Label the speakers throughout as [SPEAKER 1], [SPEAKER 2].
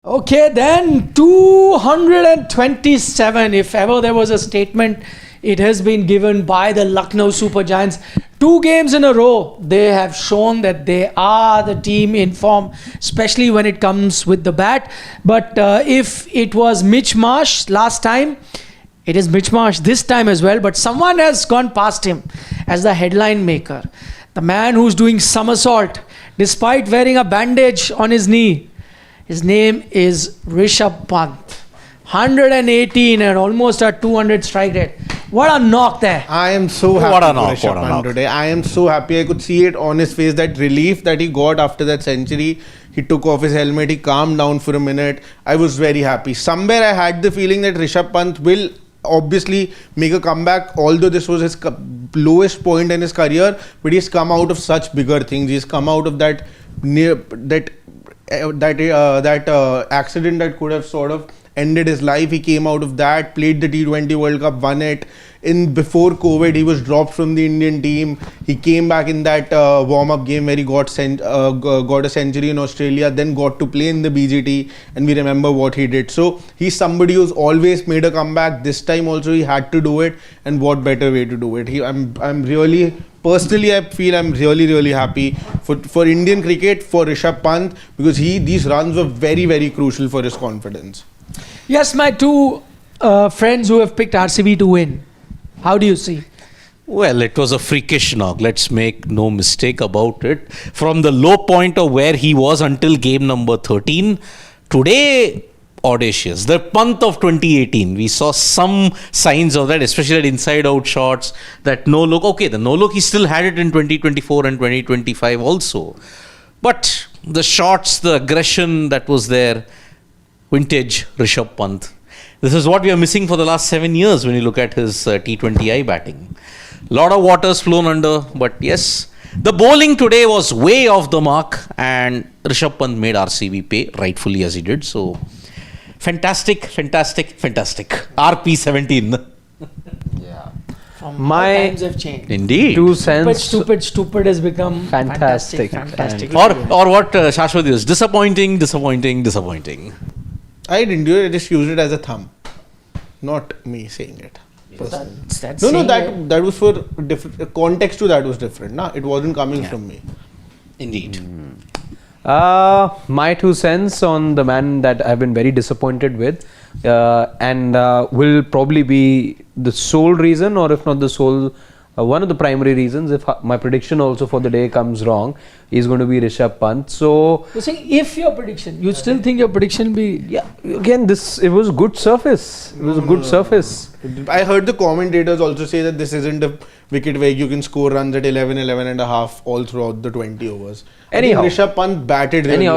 [SPEAKER 1] Okay, then 227. If ever there was a statement, it has been given by the Lucknow Super Giants. 2 games in a row, they have shown that they are the team in form, especially when it comes with the bat. But if it was Mitch Marsh last time, it is Mitch Marsh this time as well. But someone has gone past him as the headline maker. The man who's doing somersault despite wearing a bandage on his knee. His name is Rishabh Pant. 118 and almost a 200 strike rate. What a knock there.
[SPEAKER 2] I am so happy for Rishabh Pant today. I am so happy. I could see it on his face, that relief that he got after that century. He took off his helmet. He calmed down for a minute. I was very happy. Somewhere I had the feeling that Rishabh Pant will obviously make a comeback, although this was his lowest point in his career, but he's come out of such bigger things. He's come out of that accident that could have sort of ended his life. He came out of that, played the T20 World Cup, won it. Before COVID, he was dropped from the Indian team. He came back in that warm-up game where he got a century in Australia, then got to play in the BGT, and we remember what he did. So he's somebody who's always made a comeback. This time also he had to do it, and what better way to do it? Personally, I feel I'm really happy for Indian cricket, for Rishabh Pant, because these runs were very, very crucial for his confidence.
[SPEAKER 1] Yes, my two friends who have picked RCB to win. How do you see?
[SPEAKER 3] Well, it was a freakish knock. Let's make no mistake about it. From the low point of where he was until game number 13, today, audacious. The Pant of 2018, we saw some signs of that, especially at inside-out shots, that no-look. Okay, the no-look, he still had it in 2024 and 2025 also. But the shots, the aggression that was there, vintage Rishabh Pant. This is what we are missing for the last 7 years when you look at his T20I batting. A lot of water's flown under, but yes, the bowling today was way off the mark, and Rishabh Pant made RCB pay, rightfully as he did. So, fantastic. RP17.
[SPEAKER 1] Yeah. Times have changed.
[SPEAKER 3] Indeed.
[SPEAKER 4] 2 cents.
[SPEAKER 1] Stupid has become
[SPEAKER 4] Fantastic.
[SPEAKER 3] Or what Shashwat is, disappointing.
[SPEAKER 2] I didn't do it. I just used it as a thumb. Not me saying it. That was for different context to that was different. Nah, it wasn't coming from me.
[SPEAKER 3] Indeed.
[SPEAKER 4] My 2 cents on the man that I've been very disappointed with, and will probably be the sole reason, or if not the sole, one of the primary reasons, if my prediction also for the day comes wrong, is going to be Rishabh Pant. So
[SPEAKER 1] you're saying if your prediction, you still think your prediction be?
[SPEAKER 4] Yeah. Again, it was good surface. It was a good surface.
[SPEAKER 2] I heard the commentators also say that this isn't a wicket where you can score runs at 11 and a half all throughout the 20 overs.
[SPEAKER 4] Anyhow,
[SPEAKER 2] Rishabh Pant batted really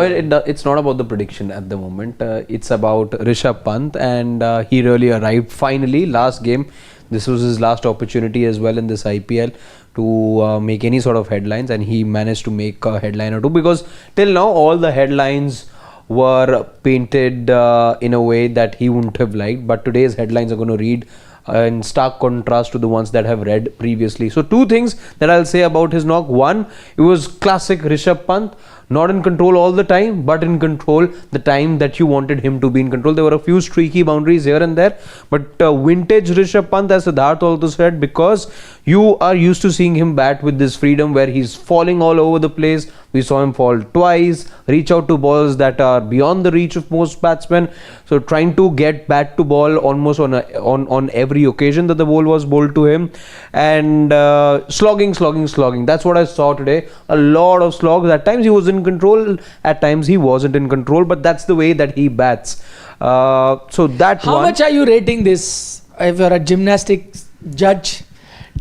[SPEAKER 4] it's not about the prediction at the moment. It's about Rishabh Pant, and he really arrived finally last game. This was his last opportunity as well in this IPL to make any sort of headlines, and he managed to make a headline or two, because till now all the headlines were painted in a way that he wouldn't have liked, but today's headlines are going to read in stark contrast to the ones that have read previously. So 2 things that I'll say about his knock. One, it was classic Rishabh Pant, not in control all the time, but in control the time that you wanted him to be in control. There were a few streaky boundaries here and there, but vintage Rishabh Pant, as Siddharth also said, because you are used to seeing him bat with this freedom where he's falling all over the place. We saw him fall twice, reach out to balls that are beyond the reach of most batsmen. So trying to get bat to ball almost on every occasion that the ball was bowled to him, and slogging. That's what I saw today. A lot of slogs. At times he was in control, at times he wasn't in control, but that's the way that he bats. How
[SPEAKER 1] much are you rating this? If you're a gymnastics judge,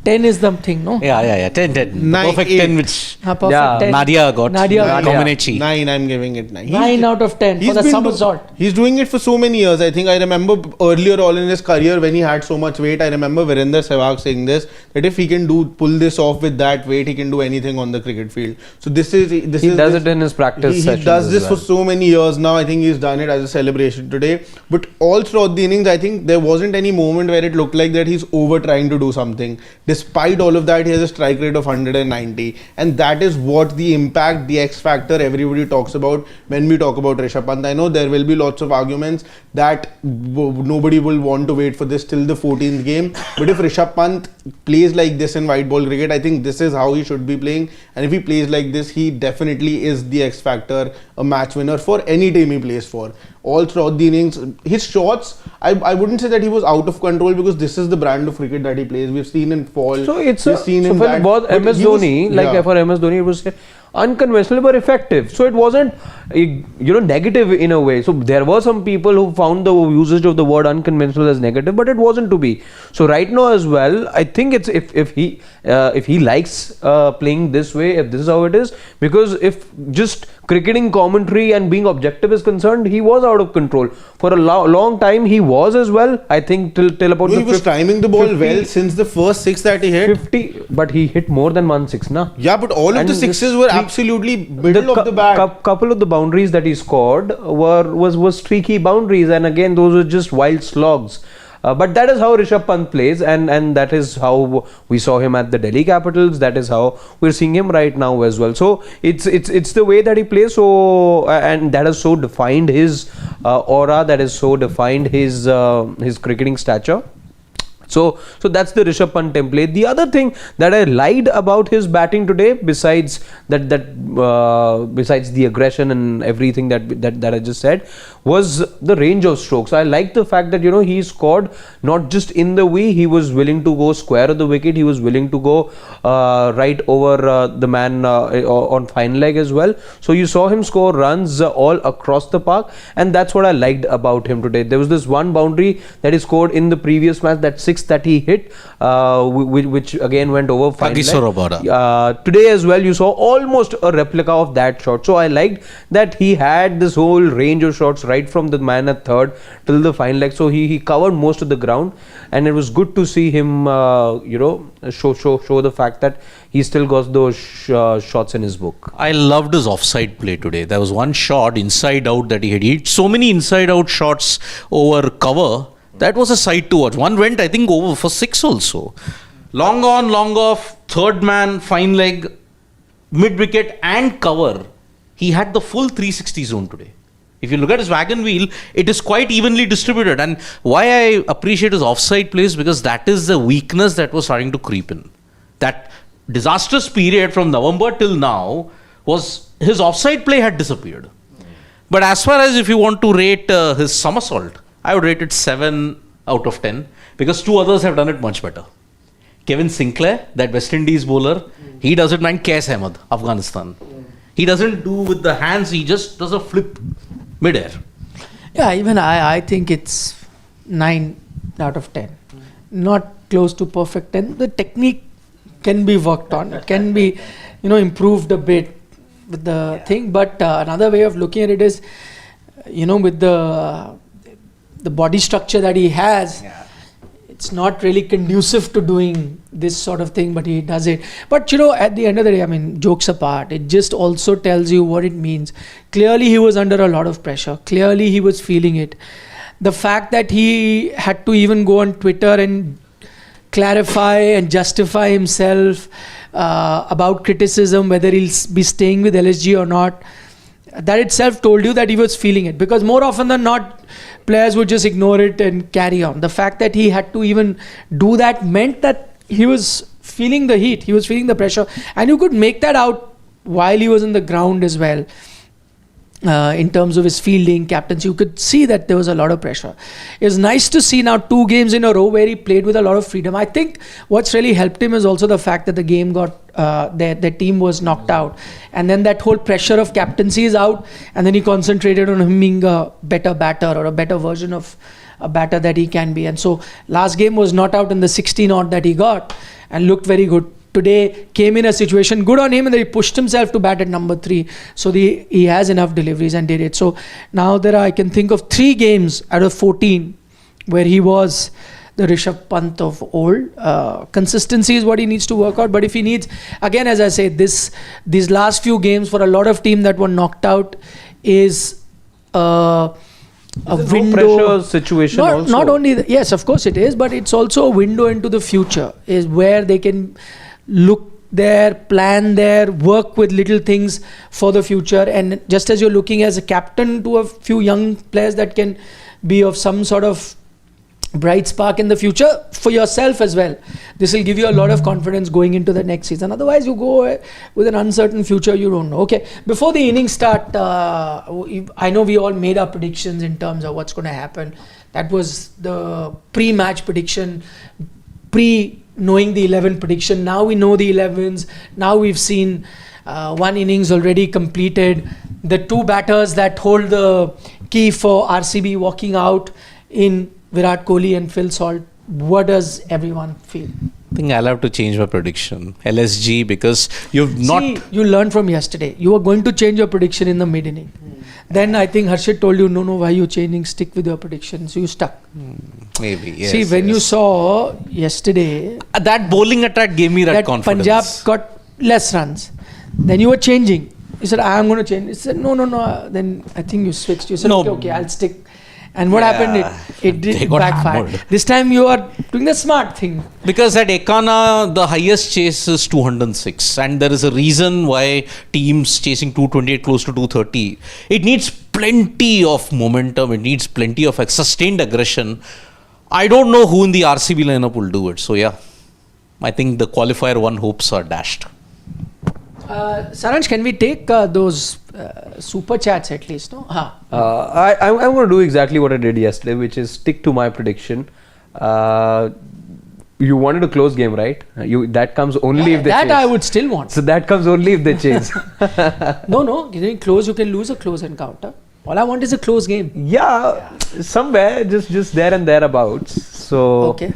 [SPEAKER 1] 10 is the thing, no?
[SPEAKER 3] Yeah. 10. Perfect 10, which
[SPEAKER 1] perfect 10.
[SPEAKER 3] Nadia got. Comaneci.
[SPEAKER 2] 9, I'm giving it 9.
[SPEAKER 1] 9 out of 10 for the somersault.
[SPEAKER 2] He's doing it for so many years. I think I remember earlier all in his career when he had so much weight. I remember Virender Sehwag saying this, that if he can pull this off with that weight, he can do anything on the cricket field. So he does
[SPEAKER 4] it in his practice sessions.
[SPEAKER 2] He does this for so many years now. I think he's done it as a celebration today. But all throughout the innings, I think there wasn't any moment where it looked like that he's over trying to do something. Despite all of that, he has a strike rate of 190, and that is what the impact, the X factor everybody talks about when we talk about Rishabh Pant. I know there will be lots of arguments that nobody will want to wait for this till the 14th game, but if Rishabh Pant plays like this in white ball cricket, I think this is how he should be playing, and if he plays like this, he definitely is the X factor, a match winner for any team he plays for. All throughout the innings, his shots, I wouldn't say that he was out of control, because this is the brand of cricket that he plays. We've seen in fall.
[SPEAKER 4] So it's
[SPEAKER 2] we've seen in that.
[SPEAKER 4] for MS Dhoni,
[SPEAKER 2] Yeah.
[SPEAKER 4] for MS Dhoni, it was unconventional but effective. So it wasn't, negative in a way. So there were some people who found the usage of the word unconventional as negative, but it wasn't to be. So right now as well, I think it's if he likes playing this way, if this is how it is, because if just cricketing commentary and being objective is concerned, he was out of control for a long time. He was as well. I think till about
[SPEAKER 2] he was timing the ball well since the first six that he hit.
[SPEAKER 4] 50, but he hit more than 1 6, na?
[SPEAKER 2] Yeah, but all of the sixes were absolutely middle of the bat.
[SPEAKER 4] Couple of the boundaries that he scored was streaky boundaries, and again those were just wild slogs. But that is how Rishabh Pant plays, and that is how we saw him at the Delhi Capitals. That is how we're seeing him right now as well. So it's the way that he plays. So and that has so defined his aura. That has so defined his cricketing stature. So that's the Rishabh Pant template. The other thing that I liked about his batting today, besides besides the aggression and everything that I just said, was the range of strokes. I like the fact that he scored not just in the V. He was willing to go square of the wicket. He was willing to go right over the man on fine leg as well. So you saw him score runs all across the park, and that's what I liked about him today. There was this one boundary that he scored in the previous match, that 6 that he hit, which again went over fine leg. Today as well, you saw almost a replica of that shot. So I liked that he had this whole range of shots right from the man at third till the fine leg. So he covered most of the ground, and it was good to see him show the fact that he still got those shots in his book.
[SPEAKER 3] I loved his offside play today. There was one shot inside out that he hit. He hit so many inside out shots over cover. That was a sight to watch. One went, I think, over for 6 also. Long on, long off, third man, fine leg, mid wicket and cover. He had the full 360 zone today. If you look at his wagon wheel, it is quite evenly distributed. And why I appreciate his offside plays, because that is the weakness that was starting to creep in. That disastrous period from November till now was his offside play had disappeared. But as far as if you want to rate his somersault, I would rate it 7 out of 10, because 2 others have done it much better. Kevin Sinclair, that West Indies bowler, he does it, man. Qais Ahmed, Afghanistan. He doesn't do with the hands, he just does a flip mid-air.
[SPEAKER 1] Yeah, even I think it's 9 out of 10. Not close to perfect 10. The technique can be worked on. It can be, improved a bit with the thing. But another way of looking at it is, with the body structure that he has, it's not really conducive to doing this sort of thing, but he does it. But at the end of the day, jokes apart, it just also tells you what it means. Clearly he was under a lot of pressure. Clearly he was feeling it. The fact that he had to even go on Twitter and clarify and justify himself about criticism, whether he'll be staying with LSG or not, that itself told you that he was feeling it. Because more often than not, players would just ignore it and carry on. The fact that he had to even do that meant that he was feeling the heat, he was feeling the pressure, and you could make that out while he was in the ground as well. In terms of his fielding, captaincy, you could see that there was a lot of pressure. It was nice to see now 2 games in a row where he played with a lot of freedom. I think what's really helped him is also the fact that the game got, their team was knocked out. And then that whole pressure of captaincy is out, and then he concentrated on him being a better batter or a better version of a batter that he can be. And so last game was not out in the 16 odd that he got and looked very good. Today came in a situation, good on him, and then he pushed himself to bat at number 3. So he has enough deliveries and did it. So now I can think of 3 games out of 14 where he was the Rishabh Pant of old. Consistency is what he needs to work out. But if he needs, again, as I say, these last few games for a lot of teams that were knocked out is a
[SPEAKER 4] It's a no
[SPEAKER 1] window.
[SPEAKER 4] pressure situation
[SPEAKER 1] not,
[SPEAKER 4] also.
[SPEAKER 1] Not only yes, of course it is, but it's also a window into the future, is where they can look there, plan there, work with little things for the future. And just as you're looking as a captain to a few young players that can be of some sort of bright spark in the future for yourself as well, this will give you a lot of confidence going into the next season. Otherwise you go with an uncertain future, you don't know. Okay, before the innings start, I know we all made our predictions in terms of what's going to happen. That was the pre-match prediction, knowing the 11 prediction. Now we know the 11s. Now we've seen one innings already completed. The two batters that hold the key for RCB walking out in Virat Kohli and Phil Salt. What does everyone feel?
[SPEAKER 3] I think I'll have to change my prediction. LSG, because you've not.
[SPEAKER 1] See, you learned from yesterday. You were going to change your prediction in the mid-inning. Then I think Harshit told you, no, why are you changing? Stick with your prediction. So you stuck.
[SPEAKER 3] Maybe, yes.
[SPEAKER 1] See, when you saw yesterday
[SPEAKER 3] that bowling attack gave me that confidence.
[SPEAKER 1] Punjab got less runs, then you were changing. You said, I am going to change. You said, no. Then I think you switched. You said,
[SPEAKER 3] No.
[SPEAKER 1] okay, I'll stick. And what happened? It
[SPEAKER 3] They
[SPEAKER 1] did
[SPEAKER 3] got
[SPEAKER 1] backfire.
[SPEAKER 3] hammered.
[SPEAKER 1] This time you are doing the smart thing.
[SPEAKER 3] Because at Ekana, the highest chase is 206. And there is a reason why teams chasing 228 close to 230. It needs plenty of momentum. It needs plenty of sustained aggression. I don't know who in the RCB lineup will do it. So yeah, I think the qualifier 1 hopes are dashed.
[SPEAKER 1] Saransh, can we take those super chats at least? No?
[SPEAKER 4] I'm going to do exactly what I did yesterday, which is stick to my prediction. You wanted a close game, right? That comes only if they
[SPEAKER 1] that
[SPEAKER 4] chase.
[SPEAKER 1] I would still want.
[SPEAKER 4] So that comes only if they chase.
[SPEAKER 1] No. Getting close, you can lose a close encounter. All I want is a close game.
[SPEAKER 4] Yeah, somewhere just there and thereabouts. So
[SPEAKER 1] Okay.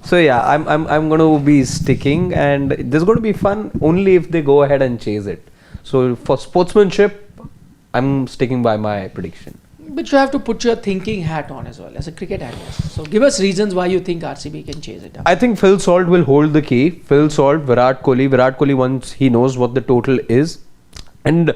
[SPEAKER 4] So yeah, I'm going to be sticking, and there's going to be fun only if they go ahead and chase it. So for sportsmanship, I'm sticking by my prediction.
[SPEAKER 1] But you have to put your thinking hat on as well as a cricket analyst. So give us reasons why you think RCB can chase it up.
[SPEAKER 4] I think Phil Salt will hold the key. Phil Salt, Virat Kohli, once he knows what the total is. And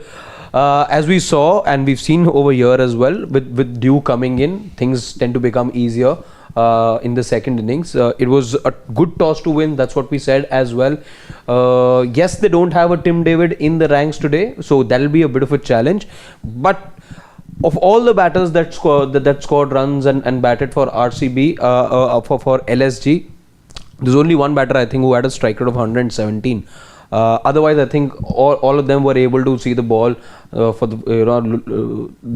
[SPEAKER 4] as we saw and we've seen over here as well, with Dew coming in, things tend to become easier in the second innings. It was a good toss to win. That's what we said as well. Yes, they don't have a Tim David in the ranks today, so that'll be a bit of a challenge. But of all the batters that scored runs and batted for RCB, for LSG, there's only one batter I think who had a strike rate of 117. Otherwise, I think all of them were able to see the ball. They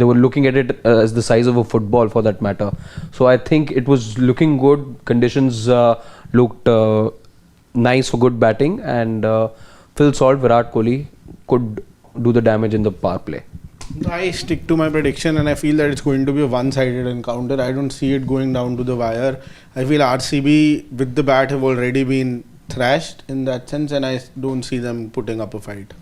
[SPEAKER 4] were looking at it as the size of a football, for that matter. So I think it was looking good. Conditions looked nice for good batting, and Phil Salt, Virat Kohli could do the damage in the power play.
[SPEAKER 2] I stick to my prediction, and I feel that it's going to be a one-sided encounter. I don't see it going down to the wire. I feel RCB with the bat have already been thrashed in that sense, and I don't see them putting up a fight.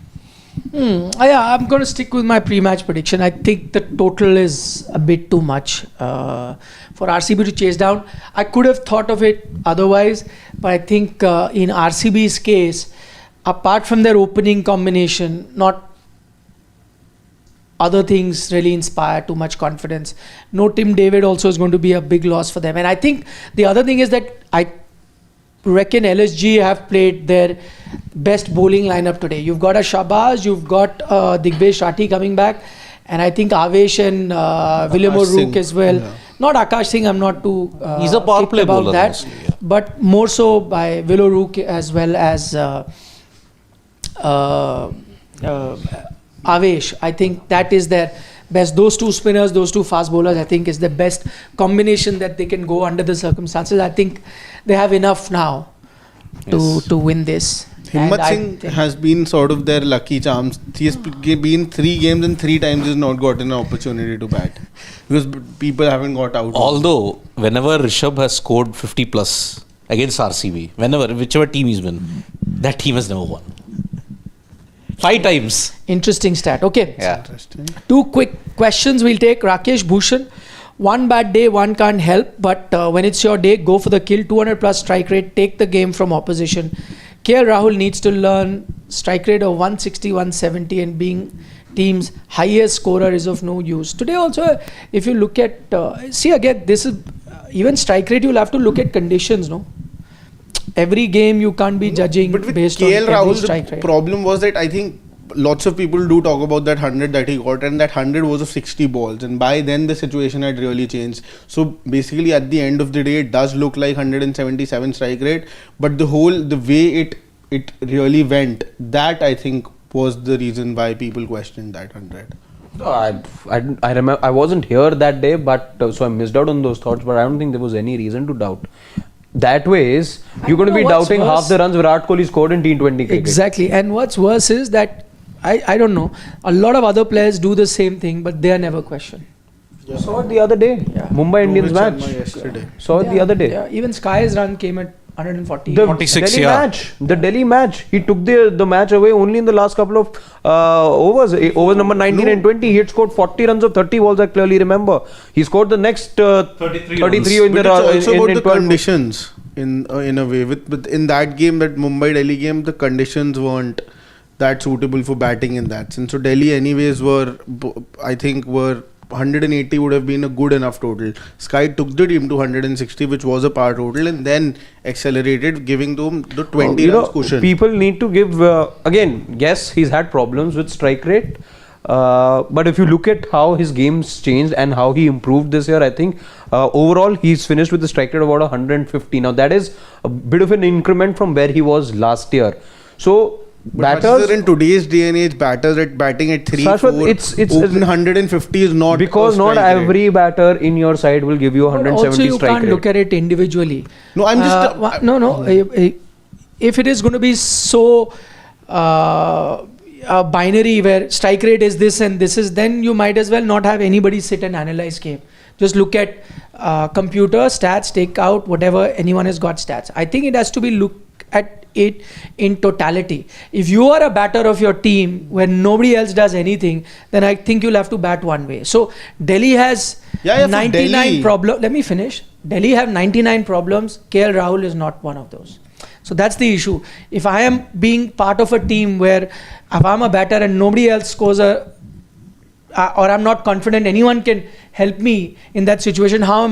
[SPEAKER 1] I'm going to stick with my pre-match prediction. I think the total is a bit too much for RCB to chase down. I could have thought of it otherwise, but I think in RCB's case, apart from their opening combination, not other things really inspire too much confidence. No Tim David also is going to be a big loss for them. And I think the other thing is that I reckon LSG have played their best bowling lineup today. You've got a Shabazz, you've got Digvesh Rathi coming back, and I think Avesh and William O'Rourke as well. Yeah. Not Akash Singh, I'm not too
[SPEAKER 3] he's a power play
[SPEAKER 1] about
[SPEAKER 3] bowler
[SPEAKER 1] that,
[SPEAKER 3] mostly, yeah.
[SPEAKER 1] But more so by Will O'Rourke as well as Avesh. I think that is their best. Those two spinners, those two fast bowlers, I think is the best combination that they can go under the circumstances. I think they have enough now to win this.
[SPEAKER 2] Himmat Singh has been sort of their lucky charms. He has been 3 games and 3 times has not gotten an opportunity to bat because people haven't got out.
[SPEAKER 3] Although whenever Rishabh has scored 50 plus against RCB, whichever team he's been, that team has never won. 5 times.
[SPEAKER 1] Interesting stat. Okay.
[SPEAKER 3] Yeah.
[SPEAKER 2] Interesting.
[SPEAKER 1] 2 quick questions we'll take. Rakesh Bhushan. One bad day, one can't help. But when it's your day, go for the kill. 200 plus strike rate. Take the game from opposition. KL Rahul needs to learn strike rate of 160, 170 and being team's highest scorer is of no use. Today also, if you look at, see again, this is, even strike rate, you'll have to look at conditions, no? Every game you can't be judging
[SPEAKER 2] But with
[SPEAKER 1] based
[SPEAKER 2] KL
[SPEAKER 1] on every
[SPEAKER 2] Rahul,
[SPEAKER 1] strike
[SPEAKER 2] the
[SPEAKER 1] rate.
[SPEAKER 2] problem was that I think lots of people do talk about that 100 that he got, and that 100 was of 60 balls, and by then the situation had really changed. So basically at the end of the day, it does look like 177 strike rate, but the way it really went, that I think was the reason why people questioned that 100.
[SPEAKER 4] I remember I wasn't here that day, but so I missed out on those thoughts. But I don't think there was any reason to doubt. That way is you're going to be doubting half the runs Virat Kohli scored in T20 cricket.
[SPEAKER 1] Exactly, and what's worse is that I don't know. A lot of other players do the same thing, but they are never questioned.
[SPEAKER 2] Yeah.
[SPEAKER 4] Saw it the other day.
[SPEAKER 1] Yeah.
[SPEAKER 4] Mumbai Indians
[SPEAKER 2] Rohit
[SPEAKER 4] match.
[SPEAKER 2] Sharma yesterday.
[SPEAKER 4] Saw it the other day.
[SPEAKER 1] Yeah, even Sky's run came at 140.
[SPEAKER 4] The
[SPEAKER 3] 46,
[SPEAKER 4] Delhi
[SPEAKER 3] yeah.
[SPEAKER 4] match. The Delhi match. He took the match away only in the last couple of overs. Overs number 19 and 20. He had scored 40 runs of 30 balls. I clearly remember. He scored the next 33 in
[SPEAKER 2] But
[SPEAKER 4] the
[SPEAKER 2] it's also about the
[SPEAKER 4] 12.
[SPEAKER 2] conditions in a way. With in that game, that Mumbai Delhi game, the conditions weren't that suitable for batting in that sense. So Delhi anyways were 180 would have been a good enough total. Sky took the team to 160, which was a par total, and then accelerated, giving them the 20 runs cushion.
[SPEAKER 4] People need to give again. Yes, he's had problems with strike rate. But if you look at how his game's changed and how he improved this year, I think overall he's finished with a strike rate of about 150. Now that is a bit of an increment from where he was last year. So
[SPEAKER 2] But
[SPEAKER 4] batters
[SPEAKER 2] in today's day and age, batters at batting at 3,
[SPEAKER 4] Shashwat,
[SPEAKER 2] 4,
[SPEAKER 4] it's
[SPEAKER 2] open 150 is not
[SPEAKER 4] because
[SPEAKER 2] a
[SPEAKER 4] not
[SPEAKER 2] strike rate.
[SPEAKER 4] every batter in your side will give you
[SPEAKER 1] But
[SPEAKER 4] 170
[SPEAKER 1] also you
[SPEAKER 4] strike
[SPEAKER 1] can't
[SPEAKER 4] rate.
[SPEAKER 1] look at it individually.
[SPEAKER 2] No, I'm just
[SPEAKER 1] no. If it is going to be so binary where strike rate is this and this is, then you might as well not have anybody sit and analyze game. Just look at computer stats, take out whatever anyone has got stats. I think it has to be looked at it in totality. If you are a batter of your team when nobody else does anything, then I think you'll have to bat one way. So Delhi has
[SPEAKER 2] for
[SPEAKER 1] 99
[SPEAKER 2] Delhi.
[SPEAKER 1] problems. Let me finish. Delhi have 99 problems. KL Rahul is not one of those. So that's the issue. If I am being part of a team where if I'm a batter and nobody else scores or I'm not confident anyone can help me in that situation, how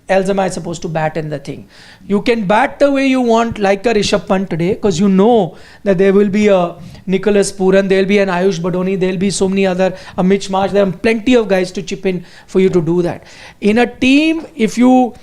[SPEAKER 1] else am I supposed to bat in the thing? You can bat the way you want, like a Rishabh Pant today, because you know that there will be a Nicholas Puran, there will be an Ayush Badoni, there will be so many other, a Mitch Marsh, there are plenty of guys to chip in for you to do that. In a team, if your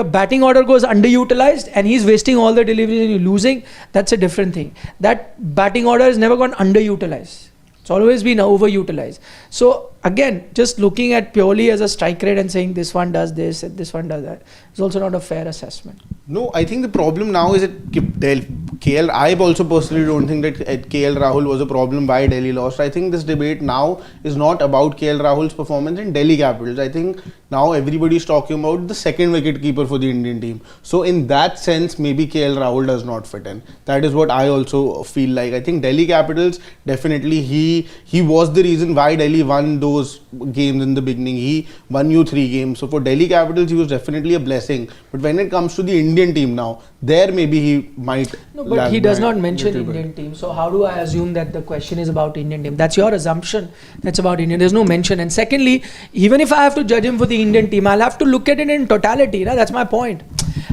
[SPEAKER 1] batting order goes underutilized and he's wasting all the deliveries and you're losing, that's a different thing. That batting order has never gone underutilized. It's always been overutilized. So again, just looking at purely as a strike rate and saying this one does this and this one does that is also not a fair assessment.
[SPEAKER 2] No, I think the problem now is that KL. I also personally don't think that KL Rahul was a problem why Delhi lost. I think this debate now is not about KL Rahul's performance in Delhi Capitals. I think now everybody is talking about the second wicket keeper for the Indian team. So in that sense, maybe KL Rahul does not fit in. That is what I also feel like. I think Delhi Capitals, definitely he was the reason why Delhi won those games in the beginning. He won you 3 games. So for Delhi Capitals, he was definitely a blessing. But when it comes to the Indian team now, there maybe he might.
[SPEAKER 1] No, but he does not mention Indian team. So how do I assume that the question is about Indian team? That's your assumption. That's about Indian. There's no mention. And secondly, even if I have to judge him for the Indian team, I'll have to look at it in totality. That's my point.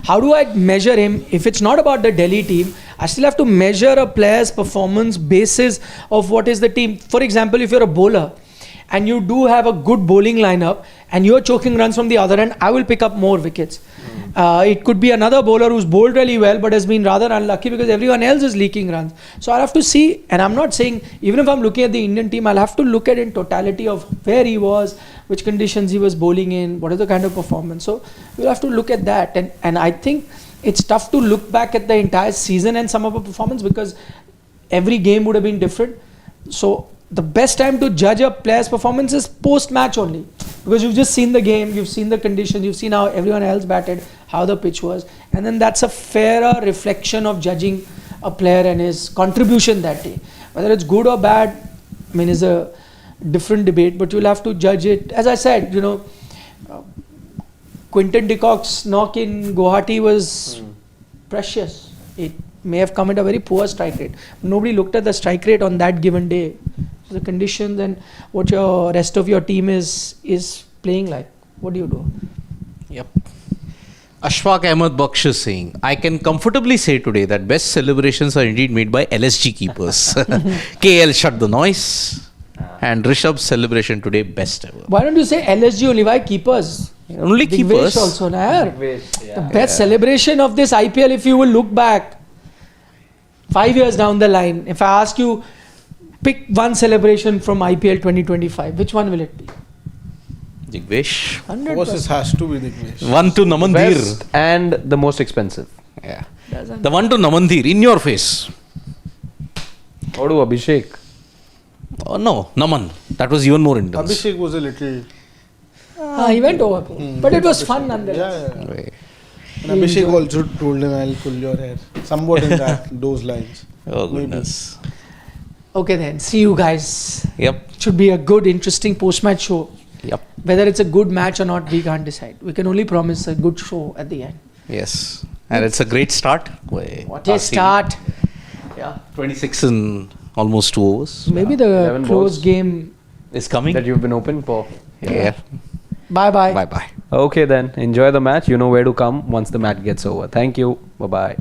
[SPEAKER 1] How do I measure him? If it's not about the Delhi team, I still have to measure a player's performance basis of what is the team. For example, if you're a bowler and you do have a good bowling lineup and you're choking runs from the other end, I will pick up more wickets. It could be another bowler who's bowled really well but has been rather unlucky because everyone else is leaking runs. So I'll have to see, and I'm not saying, even if I'm looking at the Indian team, I'll have to look at it in totality of where he was, which conditions he was bowling in, what is the kind of performance. So we'll have to look at that. And I think it's tough to look back at the entire season and some of the performance because every game would have been different. So the best time to judge a player's performance is post-match only, because you've just seen the game, you've seen the conditions, you've seen how everyone else batted, how the pitch was, and then that's a fairer reflection of judging a player and his contribution that day. Whether it's good or bad, I mean, is a different debate, but you'll have to judge it. As I said, Quinton de Kock's knock in Guwahati was precious. It may have come at a very poor strike rate. Nobody looked at the strike rate on that given day. the conditions and what your rest of your team is playing like, what do you do?
[SPEAKER 3] Yep. Ashfaq Ahmed Baksh is saying, I can comfortably say today that best celebrations are indeed made by LSG keepers. KL shut the noise. And Rishabh's celebration today, best ever.
[SPEAKER 1] Why don't you say LSG only? Why keepers?
[SPEAKER 3] Only keepers.
[SPEAKER 1] Digvesh also, na yaar. The best celebration of this IPL, if you will look back 5 years down the line, if I ask you, pick one celebration from IPL 2025, which one will it be?
[SPEAKER 3] Digvesh.
[SPEAKER 1] 100%.
[SPEAKER 2] Of course, it has to be Digvesh.
[SPEAKER 3] One to Namandir.
[SPEAKER 4] Best and the most expensive.
[SPEAKER 3] Yeah. The one to Namandir, in your face.
[SPEAKER 4] How do Abhishek?
[SPEAKER 3] Oh no, Naman. That was even more intense.
[SPEAKER 2] Abhishek was a little.
[SPEAKER 1] He went over. But it was fun nonetheless.
[SPEAKER 2] Yeah.
[SPEAKER 3] Right.
[SPEAKER 2] And Abhishek also told him, I'll pull your hair. Somewhat in those lines.
[SPEAKER 3] Oh goodness.
[SPEAKER 1] Okay then, see you guys.
[SPEAKER 3] Yep.
[SPEAKER 1] It should be a good, interesting post-match show.
[SPEAKER 3] Yep.
[SPEAKER 1] Whether it's a good match or not, we can't decide. We can only promise a good show at the end.
[SPEAKER 3] Yes. And it's a great start.
[SPEAKER 1] What a start. Yeah.
[SPEAKER 3] 26 in almost 2 overs.
[SPEAKER 1] Maybe the
[SPEAKER 4] 11
[SPEAKER 1] close
[SPEAKER 4] balls.
[SPEAKER 1] game.
[SPEAKER 3] Is coming.
[SPEAKER 4] That you've been open for.
[SPEAKER 3] Yeah.
[SPEAKER 1] Bye-bye.
[SPEAKER 3] Bye bye.
[SPEAKER 4] Okay then, enjoy the match. You know where to come once the match gets over. Thank you. Bye-bye.